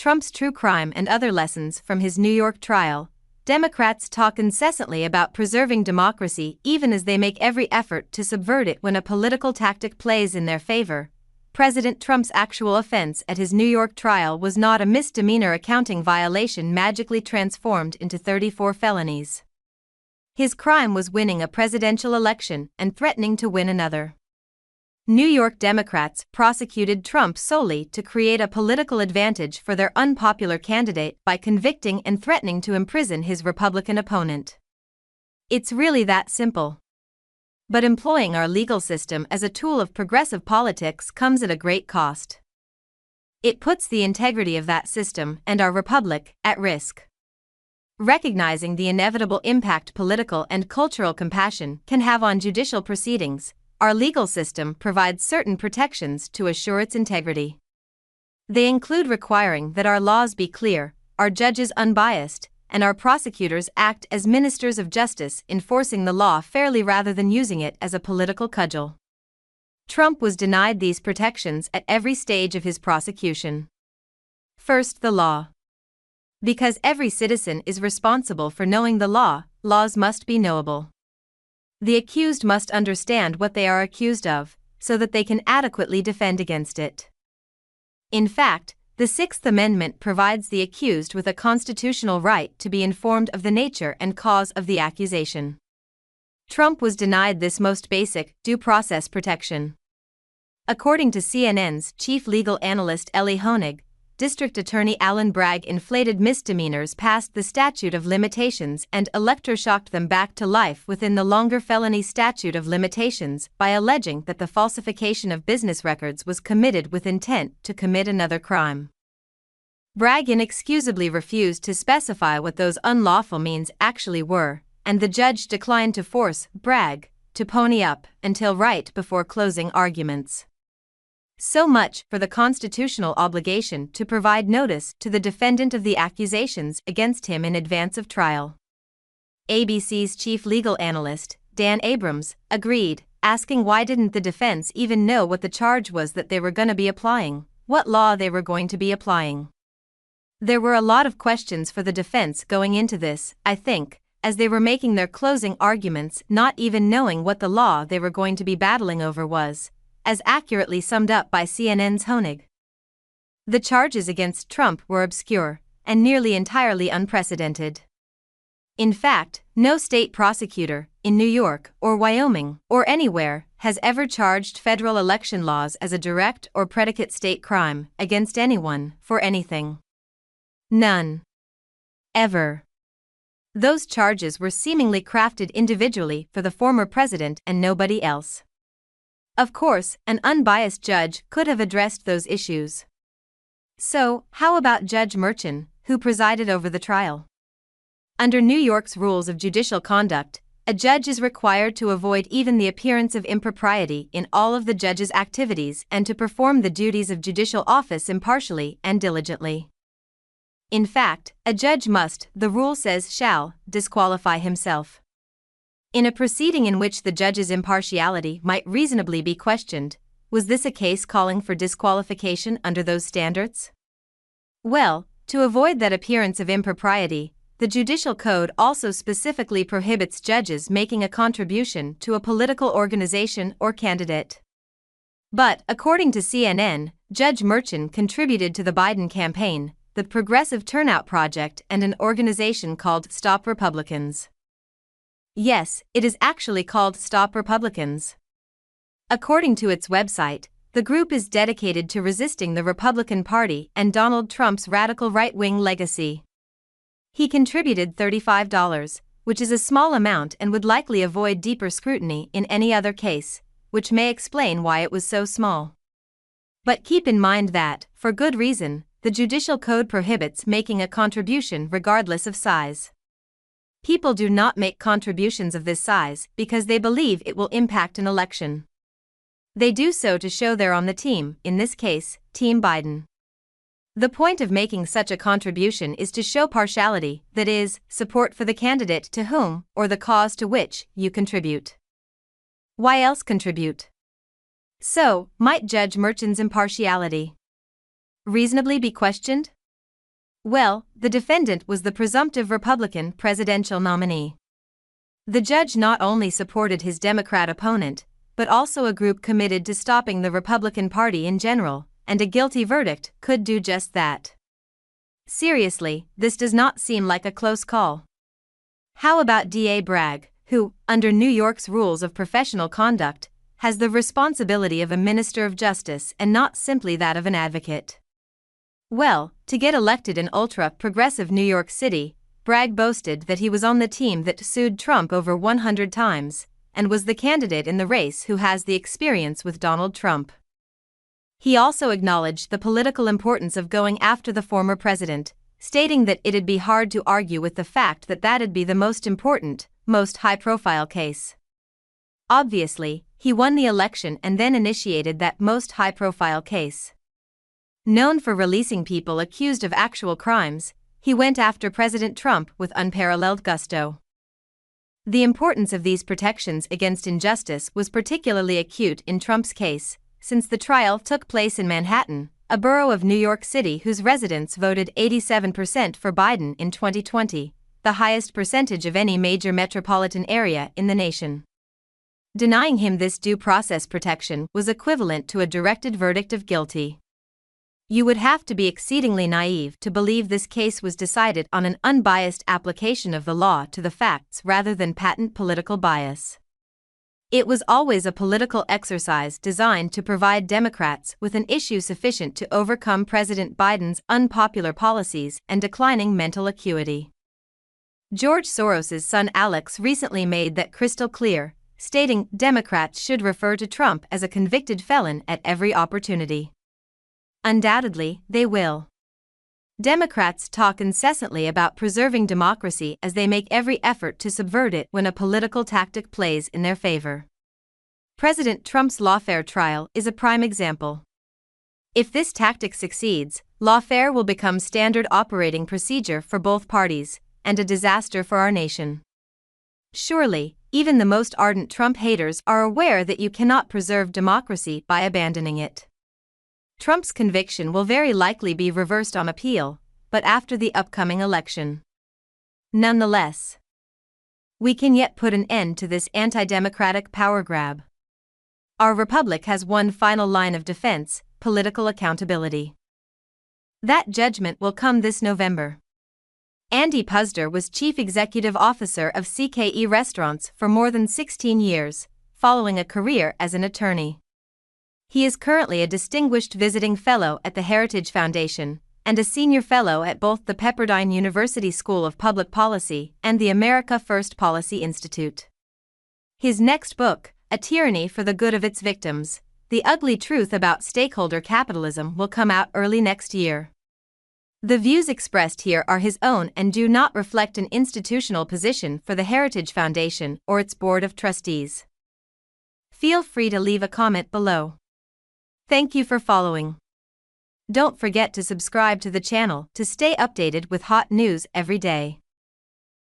Trump's true crime and other lessons from his New York trial, Democrats talk incessantly about preserving democracy even as they make every effort to subvert it when a political tactic plays in their favor. President Trump's actual offense at his New York trial was not a misdemeanor accounting violation magically transformed into 34 felonies. His crime was winning a presidential election and threatening to win another. New York Democrats prosecuted Trump solely to create a political advantage for their unpopular candidate by convicting and threatening to imprison his Republican opponent. It's really that simple. But employing our legal system as a tool of progressive politics comes at a great cost. It puts the integrity of that system and our republic at risk. Recognizing the inevitable impact political and cultural compassion can have on judicial proceedings, our legal system provides certain protections to assure its integrity. They include requiring that our laws be clear, our judges unbiased, and our prosecutors act as ministers of justice, enforcing the law fairly rather than using it as a political cudgel. Trump was denied these protections at every stage of his prosecution. First, the law. Because every citizen is responsible for knowing the law, laws must be knowable. The accused must understand what they are accused of, so that they can adequately defend against it. In fact, the Sixth Amendment provides the accused with a constitutional right to be informed of the nature and cause of the accusation. Trump was denied this most basic due process protection. According to CNN's chief legal analyst Elie Honig, District Attorney Alvin Bragg inflated misdemeanors past the statute of limitations and electroshocked them back to life within the longer felony statute of limitations by alleging that the falsification of business records was committed with intent to commit another crime. Bragg inexcusably refused to specify what those unlawful means actually were, and the judge declined to force Bragg to pony up until right before closing arguments. So much for the constitutional obligation to provide notice to the defendant of the accusations against him in advance of trial. ABC's chief legal analyst, Dan Abrams, agreed, asking why didn't the defense even know what the charge was that they were going to be applying, what law they were going to be applying. There were a lot of questions for the defense going into this, I think, as they were making their closing arguments not even knowing what the law they were going to be battling over was, as accurately summed up by CNN's Honig. The charges against Trump were obscure and nearly entirely unprecedented. In fact, no state prosecutor, in New York or Wyoming or anywhere, has ever charged federal election laws as a direct or predicate state crime against anyone for anything. None. Ever. Those charges were seemingly crafted individually for the former president and nobody else. Of course, an unbiased judge could have addressed those issues. So, how about Judge Merchan, who presided over the trial? Under New York's rules of judicial conduct, a judge is required to avoid even the appearance of impropriety in all of the judge's activities and to perform the duties of judicial office impartially and diligently. In fact, a judge must, the rule says shall, disqualify himself. In a proceeding in which the judge's impartiality might reasonably be questioned, was this a case calling for disqualification under those standards? Well, to avoid that appearance of impropriety, the Judicial Code also specifically prohibits judges making a contribution to a political organization or candidate. But, according to CNN, Judge Merchan contributed to the Biden campaign, the Progressive Turnout Project, and an organization called Stop Republicans. Yes, it is actually called Stop Republicans. According to its website, the group is dedicated to resisting the Republican Party and Donald Trump's radical right-wing legacy. He contributed $35, which is a small amount and would likely avoid deeper scrutiny in any other case, which may explain why it was so small. But keep in mind that, for good reason, the Judicial Code prohibits making a contribution regardless of size. People do not make contributions of this size because they believe it will impact an election. They do so to show they're on the team, in this case, Team Biden. The point of making such a contribution is to show partiality, that is, support for the candidate to whom, or the cause to which, you contribute. Why else contribute? So, might Judge Merchan's impartiality reasonably be questioned? Well, the defendant was the presumptive Republican presidential nominee. The judge not only supported his Democrat opponent, but also a group committed to stopping the Republican Party in general, and a guilty verdict could do just that. Seriously, this does not seem like a close call. How about DA Bragg, who, under New York's rules of professional conduct, has the responsibility of a minister of justice and not simply that of an advocate? Well, to get elected in ultra-progressive New York City, Bragg boasted that he was on the team that sued Trump over 100 times, and was the candidate in the race who has the experience with Donald Trump. He also acknowledged the political importance of going after the former president, stating that it'd be hard to argue with the fact that that'd be the most important, most high-profile case. Obviously, he won the election and then initiated that most high-profile case. Known for releasing people accused of actual crimes, he went after President Trump with unparalleled gusto. The importance of these protections against injustice was particularly acute in Trump's case, since the trial took place in Manhattan, a borough of New York City whose residents voted 87% for Biden in 2020, the highest percentage of any major metropolitan area in the nation. Denying him this due process protection was equivalent to a directed verdict of guilty. You would have to be exceedingly naive to believe this case was decided on an unbiased application of the law to the facts rather than patent political bias. It was always a political exercise designed to provide Democrats with an issue sufficient to overcome President Biden's unpopular policies and declining mental acuity. George Soros's son Alex recently made that crystal clear, stating Democrats should refer to Trump as a convicted felon at every opportunity. Undoubtedly, they will. Democrats talk incessantly about preserving democracy as they make every effort to subvert it when a political tactic plays in their favor. President Trump's lawfare trial is a prime example. If this tactic succeeds, lawfare will become standard operating procedure for both parties, and a disaster for our nation. Surely, even the most ardent Trump haters are aware that you cannot preserve democracy by abandoning it. Trump's conviction will very likely be reversed on appeal, but after the upcoming election. Nonetheless, we can yet put an end to this anti-democratic power grab. Our republic has one final line of defense: political accountability. That judgment will come this November. Andy Puzder was chief executive officer of CKE Restaurants for more than 16 years, following a career as an attorney. He is currently a distinguished visiting fellow at the Heritage Foundation, and a senior fellow at both the Pepperdine University School of Public Policy and the America First Policy Institute. His next book, A Tyranny for the Good of Its Victims: The Ugly Truth About Stakeholder Capitalism, will come out early next year. The views expressed here are his own and do not reflect an institutional position for the Heritage Foundation or its Board of Trustees. Feel free to leave a comment below. Thank you for following. Don't forget to subscribe to the channel to stay updated with hot news every day.